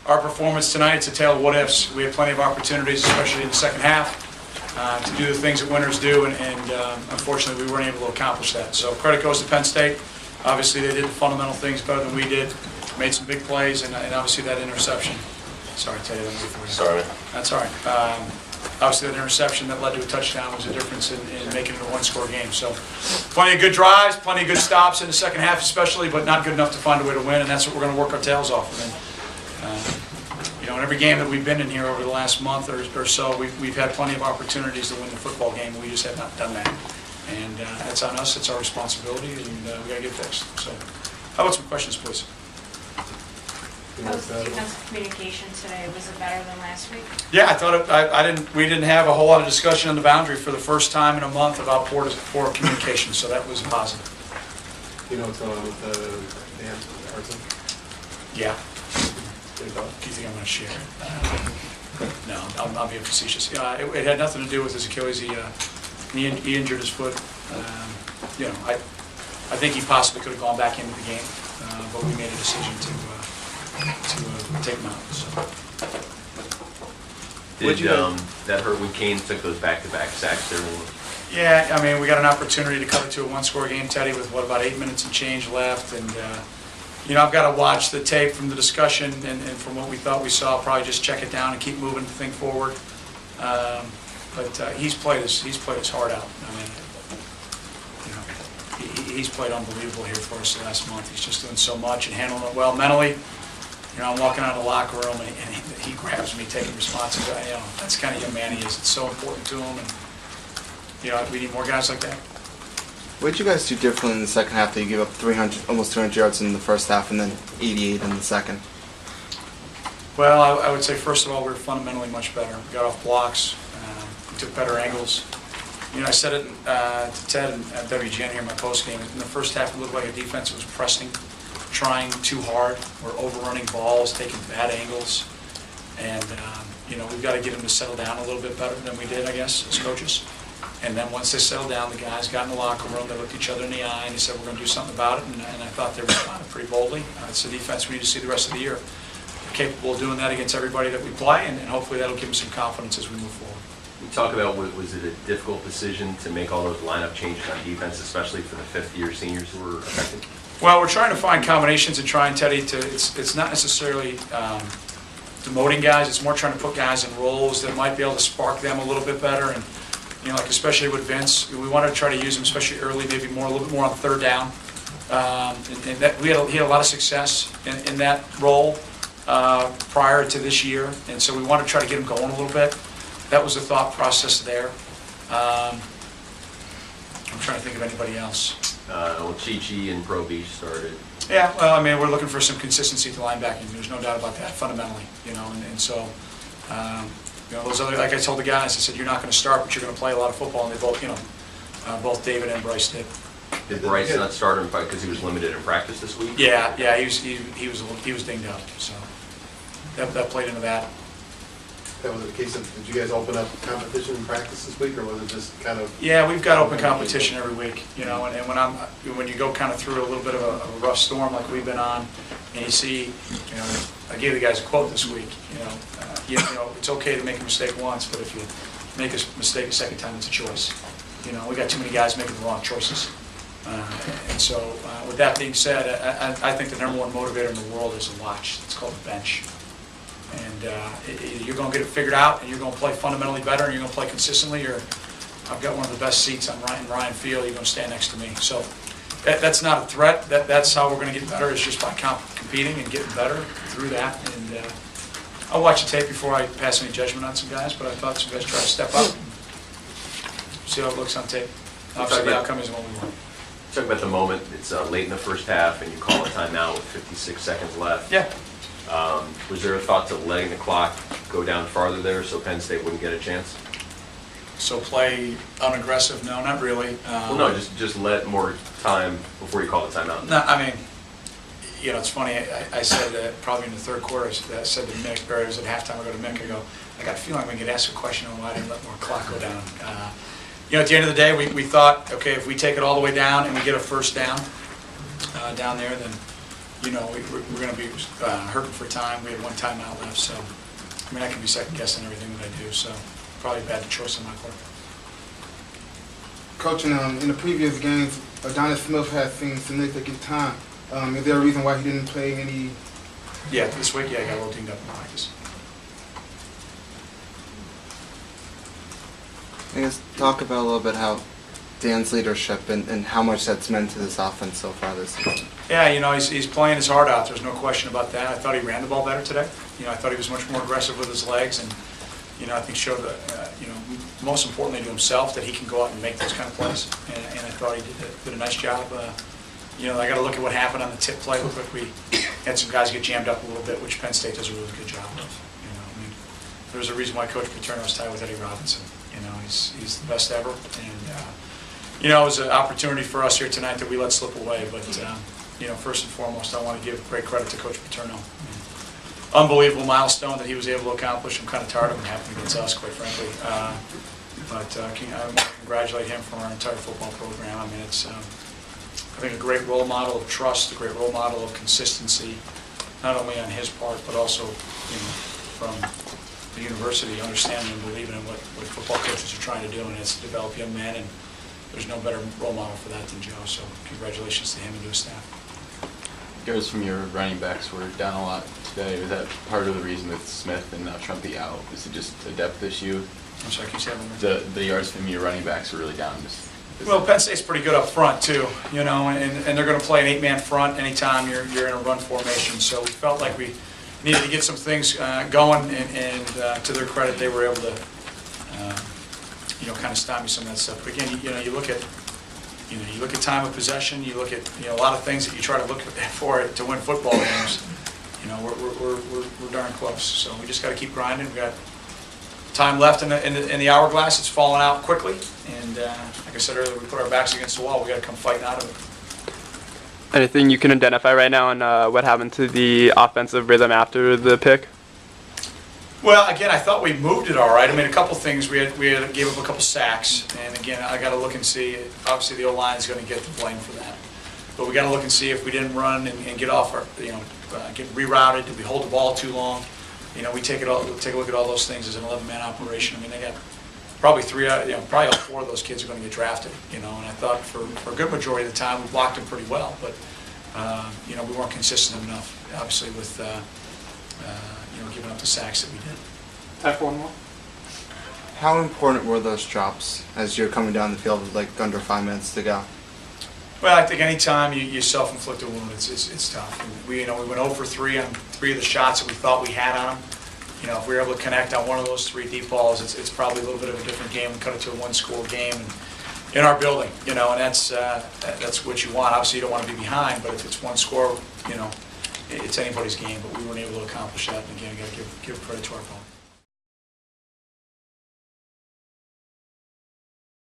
our performance tonight, it's a tale of what ifs. We had plenty of opportunities, especially in the second half, to do the things that winners do, and unfortunately we weren't able to accomplish that. So credit goes to Penn State. Obviously they did the fundamental things better than we did, made some big plays, and obviously that interception. Sorry to tell you that before. Sorry. That's all right. Obviously that interception that led to a touchdown was a difference in making it a one-score game. So plenty of good drives, plenty of good stops in the second half especially, but not good enough to find a way to win, and that's what we're going to work our tails off. In every game that we've been in here over the last month or so, we've had plenty of opportunities to win the football game, and we just have not done that. And that's on us, it's our responsibility, and we got to get fixed. So how about some questions, please? How was the defensive communication today? Was it better than last week? Yeah, I thought we didn't have a whole lot of discussion on the boundary for the first time in a month about poor communication, so that was positive. You know what's going on with Dan Carson? Yeah. Do you think I'm going to share it? No, I'll be facetious. It had nothing to do with his Achilles. He injured his foot. I think he possibly could have gone back into the game, but we made a decision to take him out. So. Did that hurt when Kane took those back-to-back sacks there? Yeah, I mean, we got an opportunity to cut it to a one-score game, Teddy, with about 8 minutes and change left, and I've got to watch the tape from the discussion and from what we thought we saw. Probably just check it down and keep moving the thing forward. But he's played his heart out. I mean, he's played unbelievable here for us the last month. He's just doing so much and handling it well mentally. I'm walking out of the locker room and he grabs me, taking responsibility. That's the kind of young man he is. It's so important to him, and we need more guys like that. What did you guys do differently in the second half that you gave up almost 300 yards in the first half and then 88 in the second? Well, I would say first of all we were fundamentally much better. We got off blocks, we took better angles. I said it to Ted and WGN here in my postgame. In the first half, it looked like a defense that was pressing, trying too hard. We're overrunning balls, taking bad angles, and we've got to get them to settle down a little bit better than we did, I guess, as coaches. And then once they settled down, the guys got in the locker room, they looked each other in the eye, and they said, we're going to do something about it, and I thought they responded pretty boldly. It's a defense we need to see the rest of the year. We're capable of doing that against everybody that we play, and hopefully that'll give them some confidence as we move forward. You talk about, was it a difficult decision to make all those lineup changes on defense, especially for the fifth-year seniors who were affected? Well, we're trying to find combinations and trying, Teddy, it's not necessarily demoting guys, it's more trying to put guys in roles that might be able to spark them a little bit better. And like especially with Vince, we want to try to use him especially early, maybe a little bit more on third down. And that he had a lot of success in that role prior to this year, and so we want to try to get him going a little bit. That was the thought process there. I'm trying to think of anybody else. Chi-Chi and Pro Beach started. Yeah, well, I mean, we're looking for some consistency to linebacking. There's no doubt about that, fundamentally. And so, those other, like I told the guys, I said, you're not going to start, but you're going to play a lot of football, and they both, both David and Bryce did. Did Bryce not start him because he was limited in practice this week? Yeah, he was dinged up, so that played into that. That was the case of, did you guys open up competition in practice this week, or was it just kind of? Yeah, we've got open competition every week, and when you go kind of through a little bit of a rough storm like we've been on, and you see, I gave the guys a quote this week, it's okay to make a mistake once, but if you make a mistake a second time, it's a choice. We got too many guys making the wrong choices. And so, with that being said, I think the number one motivator in the world is a watch. It's called the bench. And you're going to get it figured out, and you're going to play fundamentally better, and you're going to play consistently, or I've got one of the best seats on Ryan Field, you're going to stand next to me. So that's not a threat. That's how we're going to get better, is just by competing and getting better through that. And I'll watch the tape before I pass any judgment on some guys, but I thought some guys tried to step up and see how it looks on tape. Obviously, the outcome isn't what we want. Talk about the moment. It's late in the first half, and you call a timeout with 56 seconds left. Yeah. Was there a thought to letting the clock go down farther there so Penn State wouldn't get a chance? So play unaggressive? No, not really. Well, no, just let more time before you call the timeout. No, I mean, it's funny. I said probably in the third quarter, I said to Mick, Barry was at halftime, I go to Mick, I go, I got a feeling we could ask a question on why I didn't let more clock go down. At the end of the day, we thought, okay, if we take it all the way down and we get a first down down there, then you know, we're going to be hurting for time. We had one timeout left, so, I mean, I can be second-guessing everything that I do, so probably a bad choice on my part. Coach, in the previous games, Adonis Smith has seen significant time. Is there a reason why he didn't play any? Yeah, this week, yeah, I got a little dinged up in practice. I guess talk about a little bit how Dan's leadership and how much that's meant to this offense so far this season. Yeah, you know, he's playing his heart out. There's no question about that. I thought he ran the ball better today. You know, I thought he was much more aggressive with his legs, and you know, I think showed that, you know, most importantly to himself, that he can go out and make those kind of plays. And I thought he did a nice job. You know, I got to look at what happened on the tip play. Looked like we had some guys get jammed up a little bit, which Penn State does a really good job of. You know, I mean, there's a reason why Coach Paterno was tied with Eddie Robinson. You know, he's the best ever, and you know, it was an opportunity for us here tonight that we let slip away. But you know, first and foremost, I want to give great credit to Coach Paterno. I mean, unbelievable milestone that he was able to accomplish. I'm kind of tired of him happening against us, quite frankly. But I want to congratulate him for our entire football program. I mean, it's I think a great role model of trust, a great role model of consistency, not only on his part, but also, you know, from the university, understanding and believing in what football coaches are trying to do, and it's to develop young men, and there's no better role model for that than Joe, so congratulations to him and to his staff. Goes from your running backs were down a lot today. Was that part of the reason with Smith and Trumpy out? Is it just a depth issue? I'm sorry, can you say that one more time? The yards from your running backs were really down. Well, Penn State's pretty good up front too, you know, and they're going to play an 8-man front anytime you're in a run formation. So we felt like we needed to get some things going, and to their credit, they were able to, you know, kind of stymie some of that stuff. But again, you know, you look at time of possession, you look at, you know, a lot of things that you try to look for to win football games. You know, we're darn close. So we just got to keep grinding. We got time left in the hourglass. It's falling out quickly, and like I said earlier, we put our backs against the wall. We got to come fighting out of it. Anything you can identify right now on what happened to the offensive rhythm after the pick? Well, again, I thought we moved it all right. I mean, a couple things. We gave up a couple sacks, and again, I got to look and see. Obviously, the O-line is going to get the blame for that, but we got to look and see if we didn't run and get off our, you know, get rerouted. Did we hold the ball too long? You know, we take a look at all those things as an 11-man operation. I mean, they got probably probably all 4 of those kids are going to get drafted. You know, and I thought for a good majority of the time we blocked them pretty well, but you know, we weren't consistent enough, obviously, with you know, giving up the sacks that we did. Time for one more. How important were those drops as you're coming down the field with like under 5 minutes to go? Well, I think any time you self-inflict a wound, it's tough. And we went 0 for 3 on 3 of the shots that we thought we had on them. You know, if we were able to connect on one of those 3 deep balls, it's probably a little bit of a different game. We cut it to a 1-score game in our building. You know, and that's what you want. Obviously, you don't want to be behind, but if it's 1 score, you know, it's anybody's game. But we weren't able to accomplish that. And again, I got to give credit to our opponent.